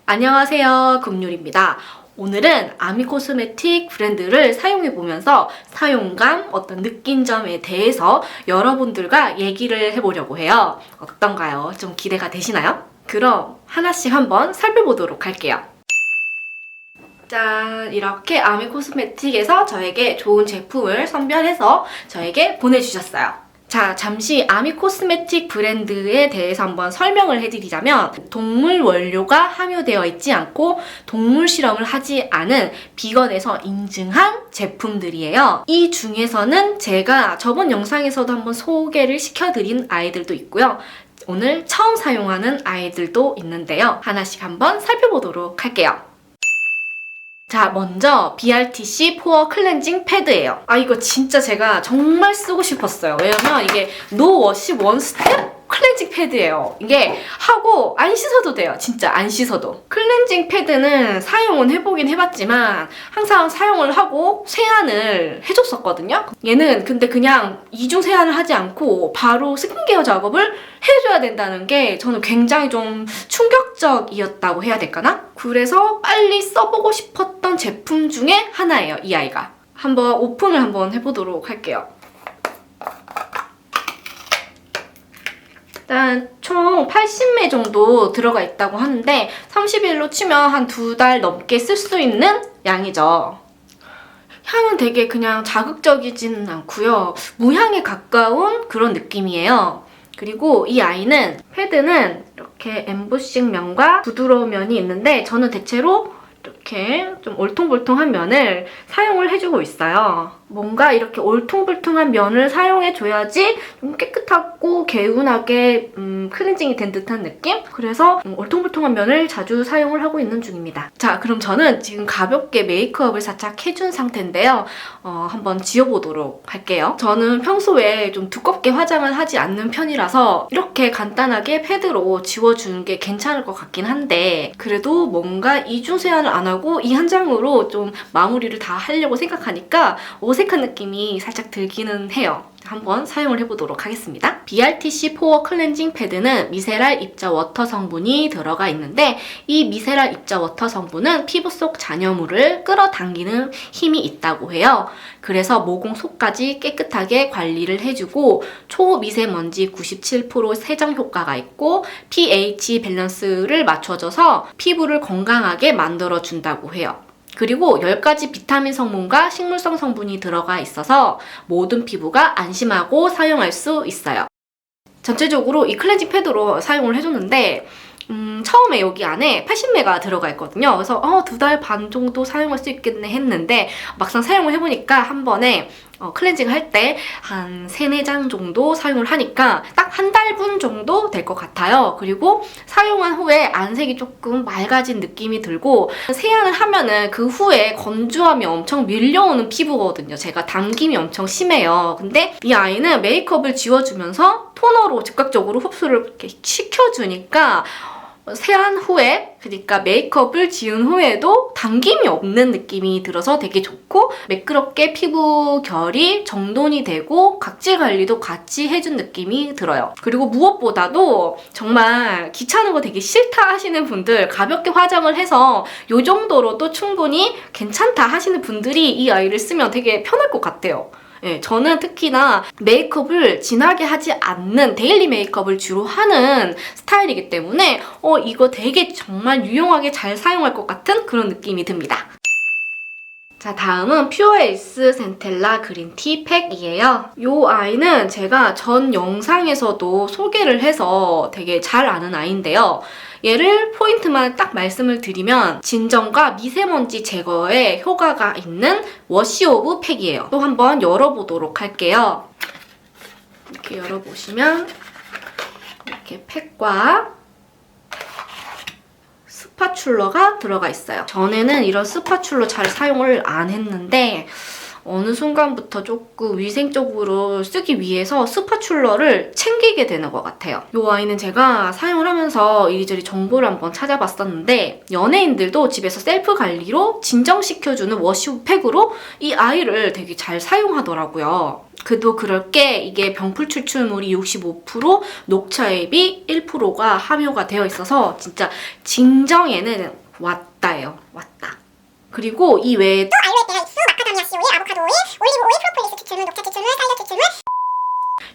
안녕하세요, 금률입니다. 오늘은 아미코스메틱 브랜드를 사용해보면서 사용감, 어떤 느낀 점에 대해서 여러분들과 얘기를 해보려고 해요. 어떤가요? 좀 기대가 되시나요? 그럼 하나씩 한번 살펴보도록 할게요. 짠! 이렇게 아미코스메틱에서 저에게 좋은 제품을 선별해서 저에게 보내주셨어요. 자, 잠시 아미코스메틱 브랜드에 대해서 한번 설명을 해드리자면 동물 원료가 함유되어 있지 않고 동물 실험을 하지 않은 비건에서 인증한 제품들이에요. 이 중에서는 제가 저번 영상에서도 한번 소개를 시켜드린 아이들도 있고요. 오늘 처음 사용하는 아이들도 있는데요. 하나씩 한번 살펴보도록 할게요. 자, 먼저 BRTC 포어 클렌징 패드예요. 이거 진짜 제가 정말 쓰고 싶었어요. 왜냐면 이게 노 워시 원 스텝 클렌징 패드예요. 이게 하고 안 씻어도 돼요. 진짜 안 씻어도. 클렌징 패드는 사용은 해보긴 해봤지만 항상 사용을 하고 세안을 해줬었거든요. 얘는 근데 그냥 이중 세안을 하지 않고 바로 스킨케어 작업을 해줘야 된다는 게 저는 굉장히 좀 충격적이었다고 해야 될까나? 그래서 빨리 써보고 싶었던 제품 중에 하나예요, 이 아이가. 한번 오픈을 한번 해보도록 할게요. 일단 총 80매 정도 들어가 있다고 하는데 30일로 치면 한 2달 넘게 쓸 수 있는 양이죠. 향은 되게 그냥 자극적이지는 않고요. 무향에 가까운 그런 느낌이에요. 그리고 이 아이는 패드는 이렇게 엠보싱 면과 부드러운 면이 있는데 저는 대체로 이렇게 좀 올통불통한 면을 사용을 해주고 있어요. 뭔가 이렇게 올통불통한 면을 사용해줘야지 좀 깨끗하고 개운하게 클렌징이 된 듯한 느낌? 그래서 올통불통한 면을 자주 사용을 하고 있는 중입니다. 자, 그럼 저는 지금 가볍게 메이크업을 살짝 해준 상태인데요. 한번 지워보도록 할게요. 저는 평소에 좀 두껍게 화장을 하지 않는 편이라서 이렇게 간단하게 패드로 지워주는 게 괜찮을 것 같긴 한데 그래도 뭔가 이중 세안을 안 하고 이 한 장으로 좀 마무리를 다 하려고 생각하니까 어색한 느낌이 살짝 들기는 해요. 한번 사용을 해보도록 하겠습니다. BRTC 포어 클렌징 패드는 미세랄 입자 워터 성분이 들어가 있는데 이 미세랄 입자 워터 성분은 피부 속 잔여물을 끌어당기는 힘이 있다고 해요. 그래서 모공 속까지 깨끗하게 관리를 해주고 초미세먼지 97% 세정 효과가 있고 pH 밸런스를 맞춰줘서 피부를 건강하게 만들어준다고 해요. 그리고 10가지 비타민 성분과 식물성 성분이 들어가 있어서 모든 피부가 안심하고 사용할 수 있어요. 전체적으로 이 클렌징 패드로 사용을 해줬는데 처음에 여기 안에 80매가 들어가 있거든요. 그래서 2달 반 정도 사용할 수 있겠네 했는데 막상 사용을 해보니까 한 번에 클렌징 할 때 한 3, 4장 정도 사용을 하니까 딱 한 달분 정도 될 것 같아요. 그리고 사용한 후에 안색이 조금 맑아진 느낌이 들고 세안을 하면은 그 후에 건조함이 엄청 밀려오는 피부거든요. 제가 담김이 엄청 심해요. 근데 이 아이는 메이크업을 지워주면서 토너로 즉각적으로 흡수를 이렇게 시켜주니까 세안 후에, 그러니까 메이크업을 지운 후에도 당김이 없는 느낌이 들어서 되게 좋고 매끄럽게 피부 결이 정돈이 되고 각질 관리도 같이 해준 느낌이 들어요. 그리고 무엇보다도 정말 귀찮은 거 되게 싫다 하시는 분들, 가볍게 화장을 해서 이 정도로도 충분히 괜찮다 하시는 분들이 이 아이를 쓰면 되게 편할 것 같아요. 네, 저는 특히나 메이크업을 진하게 하지 않는 데일리 메이크업을 주로 하는 스타일이기 때문에 이거 되게 정말 유용하게 잘 사용할 것 같은 그런 느낌이 듭니다. 자, 다음은 퓨어에이스 센텔라 그린티 팩이에요. 이 아이는 제가 전 영상에서도 소개를 해서 되게 잘 아는 아이인데요. 얘를 포인트만 딱 말씀을 드리면 진정과 미세먼지 제거에 효과가 있는 워시오브 팩이에요. 또 한번 열어보도록 할게요. 이렇게 열어보시면 이렇게 팩과 스파츌러가 들어가 있어요. 전에는 이런 스파츌러 잘 사용을 안 했는데 어느 순간부터 조금 위생적으로 쓰기 위해서 스파츌러를 챙기게 되는 것 같아요. 이 아이는 제가 사용을 하면서 이리저리 정보를 한번 찾아봤었는데 연예인들도 집에서 셀프 관리로 진정시켜주는 워시오브 팩으로 이 아이를 되게 잘 사용하더라고요. 그도 그럴 게 이게 병풀 추출물이 65%, 녹차잎이 1%가 함유가 되어 있어서 진짜 진정에는 왔다예요. 왔다. 그리고 이 외에 또 알로에베라 잎수, 마카다미아 씨 오일, 아보카도 오일, 올리브 오일, 프로폴리스 추출물, 녹차 추출물, 살려 추출물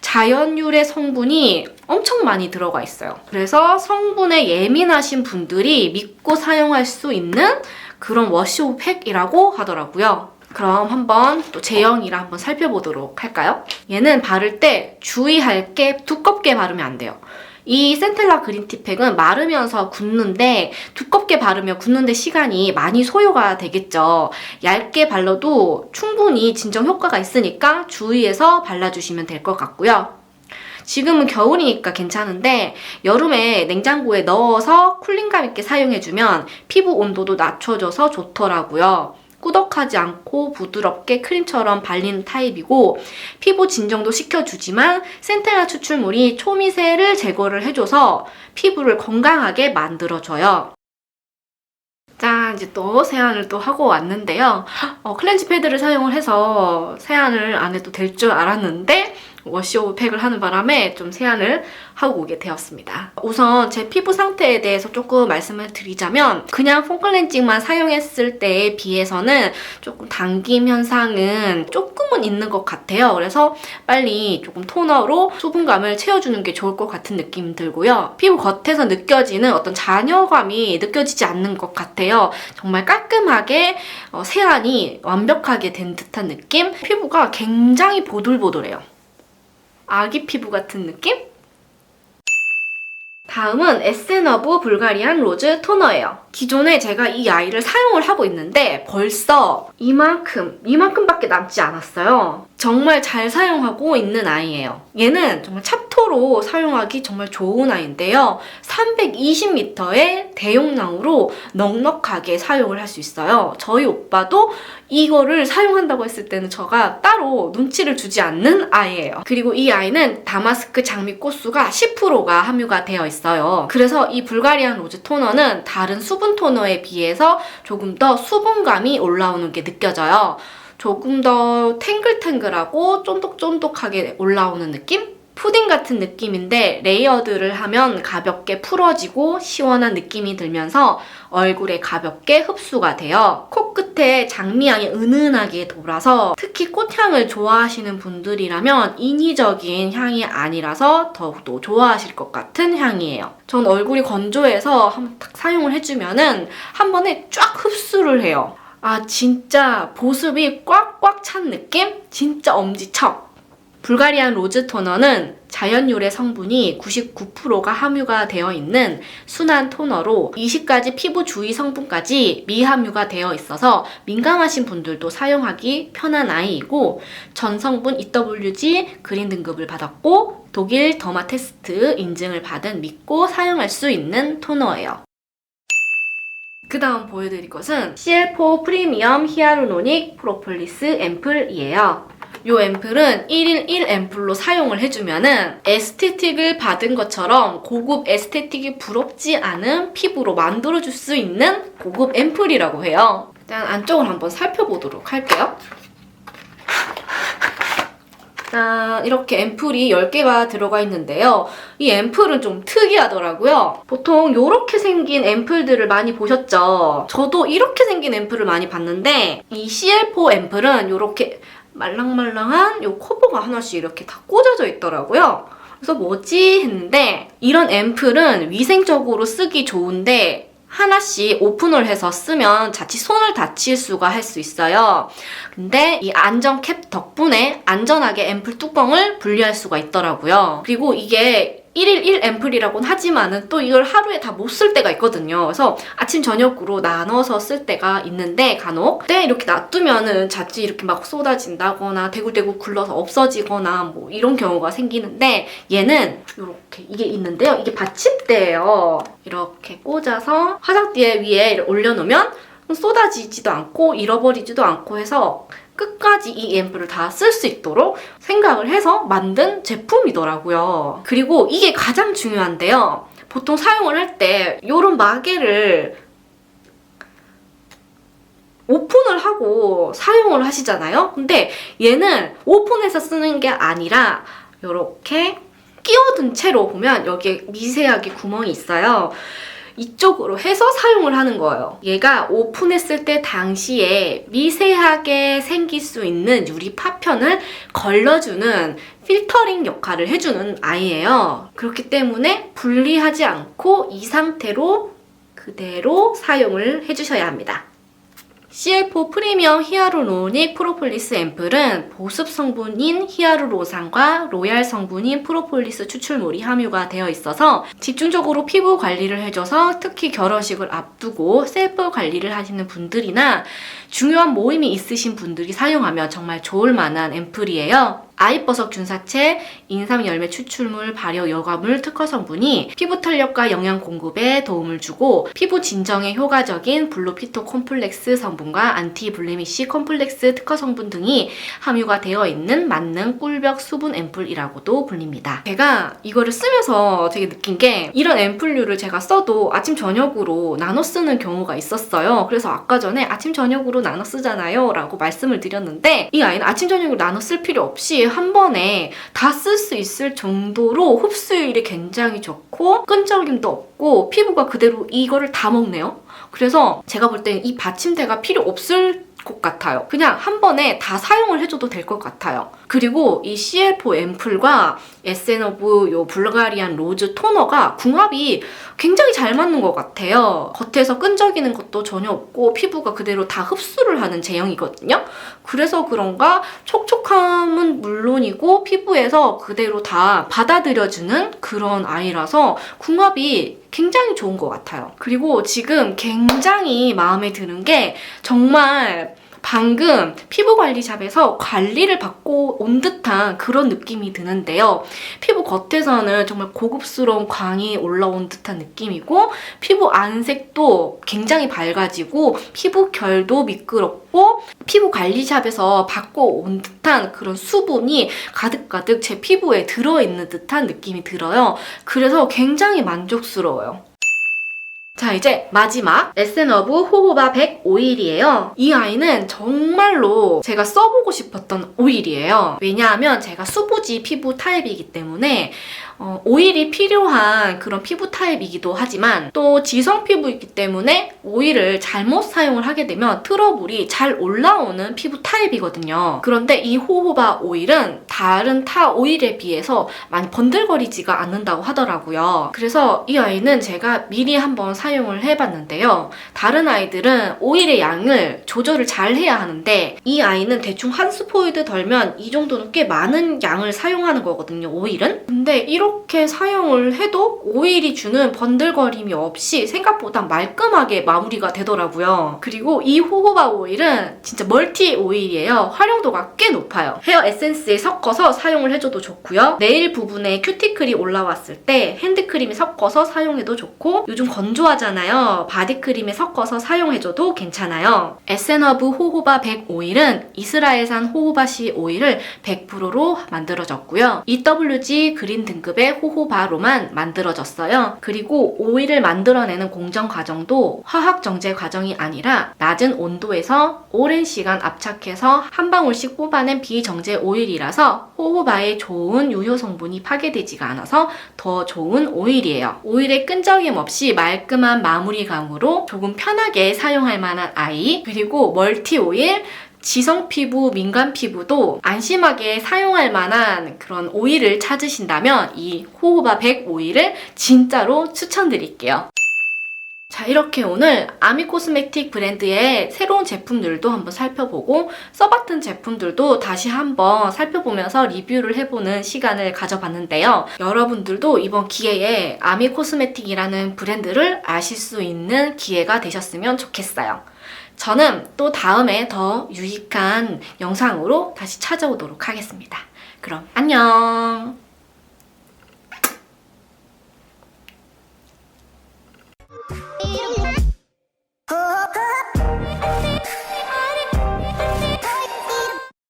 자연유래 성분이 엄청 많이 들어가 있어요. 그래서 성분에 예민하신 분들이 믿고 사용할 수 있는 그런 워시오브 팩이라고 하더라고요. 그럼 한번 또 제형이랑 한번 살펴보도록 할까요? 얘는 바를 때 주의할 게 두껍게 바르면 안 돼요. 이 센텔라 그린티 팩은 마르면서 굳는데 두껍게 바르면 굳는데 시간이 많이 소요가 되겠죠. 얇게 발라도 충분히 진정 효과가 있으니까 주의해서 발라주시면 될 것 같고요. 지금은 겨울이니까 괜찮은데 여름에 냉장고에 넣어서 쿨링감 있게 사용해주면 피부 온도도 낮춰줘서 좋더라고요. 꾸덕하지 않고 부드럽게 크림처럼 발리는 타입이고 피부 진정도 시켜주지만 센텔라 추출물이 초미세를 제거를 해줘서 피부를 건강하게 만들어줘요. 자, 이제 또 세안을 또 하고 왔는데요. 클렌즈 패드를 사용을 해서 세안을 안 해도 될 줄 알았는데 워시오브 팩을 하는 바람에 좀 세안을 하고 오게 되었습니다. 우선 제 피부 상태에 대해서 조금 말씀을 드리자면 그냥 폼 클렌징만 사용했을 때에 비해서는 조금 당김 현상은 조금은 있는 것 같아요. 그래서 빨리 조금 토너로 수분감을 채워주는 게 좋을 것 같은 느낌 들고요. 피부 겉에서 느껴지는 어떤 잔여감이 느껴지지 않는 것 같아요. 정말 깔끔하게 세안이 완벽하게 된 듯한 느낌? 피부가 굉장히 보들보들해요. 아기 피부 같은 느낌? 다음은 에센어브 불가리안 로즈 토너예요. 기존에 제가 이 아이를 사용을 하고 있는데 벌써 이만큼밖에 남지 않았어요. 정말 잘 사용하고 있는 아이예요. 얘는 정말 찹토로 사용하기 정말 좋은 아이인데요. 320ml의 대용량으로 넉넉하게 사용을 할 수 있어요. 저희 오빠도 이거를 사용한다고 했을 때는 제가 따로 눈치를 주지 않는 아이예요. 그리고 이 아이는 다마스크 장미 꽃수가 10%가 함유가 되어 있어요. 그래서 이 불가리안 로즈 토너는 다른 수분 토너에 비해서 조금 더 수분감이 올라오는 게 느껴져요. 조금 더 탱글탱글하고 쫀득쫀득하게 올라오는 느낌? 푸딩 같은 느낌인데 레이어드를 하면 가볍게 풀어지고 시원한 느낌이 들면서 얼굴에 가볍게 흡수가 돼요. 코끝에 장미향이 은은하게 돌아서 특히 꽃향을 좋아하시는 분들이라면 인위적인 향이 아니라서 더욱더 좋아하실 것 같은 향이에요. 전 얼굴이 건조해서 한번 딱 사용을 해주면은 한 번에 쫙 흡수를 해요. 아, 진짜 보습이 꽉꽉 찬 느낌? 진짜 엄지척! 불가리안 로즈 토너는 자연 유래 성분이 99%가 함유가 되어 있는 순한 토너로 20가지 피부 주의 성분까지 미함유가 되어 있어서 민감하신 분들도 사용하기 편한 아이이고 전성분 EWG 그린 등급을 받았고 독일 더마 테스트 인증을 받은 믿고 사용할 수 있는 토너예요. 그 다음 보여드릴 것은 CL4 프리미엄 히아루로닉 프로폴리스 앰플이에요. 이 앰플은 1일 1앰플로 사용을 해주면은 에스테틱을 받은 것처럼 고급 에스테틱이 부럽지 않은 피부로 만들어줄 수 있는 고급 앰플이라고 해요. 일단 안쪽을 한번 살펴보도록 할게요. 짠, 이렇게 앰플이 10개가 들어가 있는데요. 이 앰플은 좀 특이하더라고요. 보통 이렇게 생긴 앰플들을 많이 보셨죠? 저도 이렇게 생긴 앰플을 많이 봤는데 이 CL4 앰플은 이렇게 말랑말랑한 요 커버가 하나씩 이렇게 다 꽂아져 있더라고요. 그래서 뭐지? 했는데 이런 앰플은 위생적으로 쓰기 좋은데 하나씩 오픈을 해서 쓰면 자칫 손을 다칠 수가 할 수 있어요. 근데 이 안전 캡 덕분에 안전하게 앰플 뚜껑을 분리할 수가 있더라고요. 그리고 이게 1일 1앰플이라고는 하지만은 또 이걸 하루에 다 못 쓸 때가 있거든요. 그래서 아침 저녁으로 나눠서 쓸 때가 있는데 간혹 그때 이렇게 놔두면은 자칫 이렇게 막 쏟아진다거나 대굴대굴 굴러서 없어지거나 뭐 이런 경우가 생기는데 얘는 이렇게 이게 있는데요. 이게 받침대예요. 이렇게 꽂아서 화장대 위에 올려놓으면 쏟아지지도 않고 잃어버리지도 않고 해서 끝까지 이 앰플을 다 쓸 수 있도록 생각을 해서 만든 제품이더라고요. 그리고 이게 가장 중요한데요. 보통 사용을 할 때 이런 마개를 오픈을 하고 사용을 하시잖아요. 근데 얘는 오픈해서 쓰는 게 아니라 이렇게 끼워둔 채로 보면 여기에 미세하게 구멍이 있어요. 이쪽으로 해서 사용을 하는 거예요. 얘가 오픈했을 때 당시에 미세하게 생길 수 있는 유리 파편을 걸러주는 필터링 역할을 해주는 아이예요. 그렇기 때문에 분리하지 않고 이 상태로 그대로 사용을 해주셔야 합니다. CL4 프리미엄 히아루로닉 프로폴리스 앰플은 보습 성분인 히아루론산과 로얄 성분인 프로폴리스 추출물이 함유가 되어 있어서 집중적으로 피부 관리를 해줘서 특히 결혼식을 앞두고 셀프 관리를 하시는 분들이나 중요한 모임이 있으신 분들이 사용하면 정말 좋을 만한 앰플이에요. 아이버섯 균사체, 인삼 열매 추출물, 발효 여과물 특허 성분이 피부 탄력과 영양 공급에 도움을 주고 피부 진정에 효과적인 블루피토 콤플렉스 성분과 안티 블레미쉬 콤플렉스 특허 성분 등이 함유가 되어 있는 만능 꿀벽 수분 앰플이라고도 불립니다. 제가 이거를 쓰면서 되게 느낀 게 이런 앰플류를 제가 써도 아침 저녁으로 나눠 쓰는 경우가 있었어요. 그래서 아까 전에 아침 저녁으로 나눠 쓰잖아요 라고 말씀을 드렸는데 이 아이는 아침 저녁으로 나눠 쓸 필요 없이 한 번에 다 쓸 수 있을 정도로 흡수율이 굉장히 좋고 끈적임도 없고 피부가 그대로 이거를 다 먹네요. 그래서 제가 볼 때는 이 받침대가 필요 없을 것 같아요. 그냥 한 번에 다 사용을 해줘도 될 것 같아요. 그리고 이 CL4 앰플과 에센오브 요 불가리안 로즈 토너가 궁합이 굉장히 잘 맞는 것 같아요. 겉에서 끈적이는 것도 전혀 없고 피부가 그대로 다 흡수를 하는 제형이거든요. 그래서 그런가 촉촉함은 물론이고 피부에서 그대로 다 받아들여주는 그런 아이라서 궁합이 굉장히 좋은 것 같아요. 그리고 지금 굉장히 마음에 드는 게 정말 방금 피부관리샵에서 관리를 받고 온 듯한 그런 느낌이 드는데요. 피부 겉에서는 정말 고급스러운 광이 올라온 듯한 느낌이고 피부 안색도 굉장히 밝아지고 피부 결도 미끄럽고 피부관리샵에서 받고 온 듯한 그런 수분이 가득가득 제 피부에 들어있는 듯한 느낌이 들어요. 그래서 굉장히 만족스러워요. 자, 이제 마지막 에센어브 호호바 100 오일이에요. 이 아이는 정말로 제가 써보고 싶었던 오일이에요. 왜냐하면 제가 수부지 피부 타입이기 때문에 오일이 필요한 그런 피부 타입이기도 하지만 또 지성 피부이기 때문에 오일을 잘못 사용을 하게 되면 트러블이 잘 올라오는 피부 타입이거든요. 그런데 이 호호바 오일은 다른 타 오일에 비해서 많이 번들거리지가 않는다고 하더라고요. 그래서 이 아이는 제가 미리 한번 사용을 해봤는데요. 다른 아이들은 오일의 양을 조절을 잘 해야 하는데 이 아이는 대충 한 스포이드 덜면 이 정도는 꽤 많은 양을 사용하는 거거든요, 오일은. 근데 이렇게 사용을 해도 오일이 주는 번들거림이 없이 생각보다 말끔하게 마무리가 되더라고요. 그리고 이 호호바 오일은 진짜 멀티 오일이에요. 활용도가 꽤 높아요. 헤어 에센스에 섞어서 사용을 해줘도 좋고요. 네일 부분에 큐티클이 올라왔을 때 핸드크림에 섞어서 사용해도 좋고 요즘 건조하잖아요. 바디크림에 섞어서 사용해줘도 괜찮아요. 에센어브 호호바 100 오일은 이스라엘산 호호바씨 오일을 100%로 만들어졌고요. EWG 그린 등급의 호호바로만 만들어졌어요. 그리고 오일을 만들어내는 공정 과정도 화학 정제 과정이 아니라 낮은 온도에서 오랜 시간 압착해서 한 방울씩 뽑아낸 비정제 오일이라서 호호바의 좋은 유효 성분이 파괴되지가 않아서 더 좋은 오일이에요. 오일의 끈적임 없이 말끔한 마무리감으로 조금 편하게 사용할 만한 아이, 그리고 멀티 오일, 지성 피부, 민감 피부도 안심하게 사용할 만한 그런 오일을 찾으신다면 이 호호바 100 오일을 진짜로 추천드릴게요. 자, 이렇게 오늘 아미코스메틱 브랜드의 새로운 제품들도 한번 살펴보고 써봤던 제품들도 다시 한번 살펴보면서 리뷰를 해보는 시간을 가져봤는데요. 여러분들도 이번 기회에 아미코스메틱이라는 브랜드를 아실 수 있는 기회가 되셨으면 좋겠어요. 저는 또 다음에 더 유익한 영상으로 다시 찾아오도록 하겠습니다. 그럼 안녕! 이름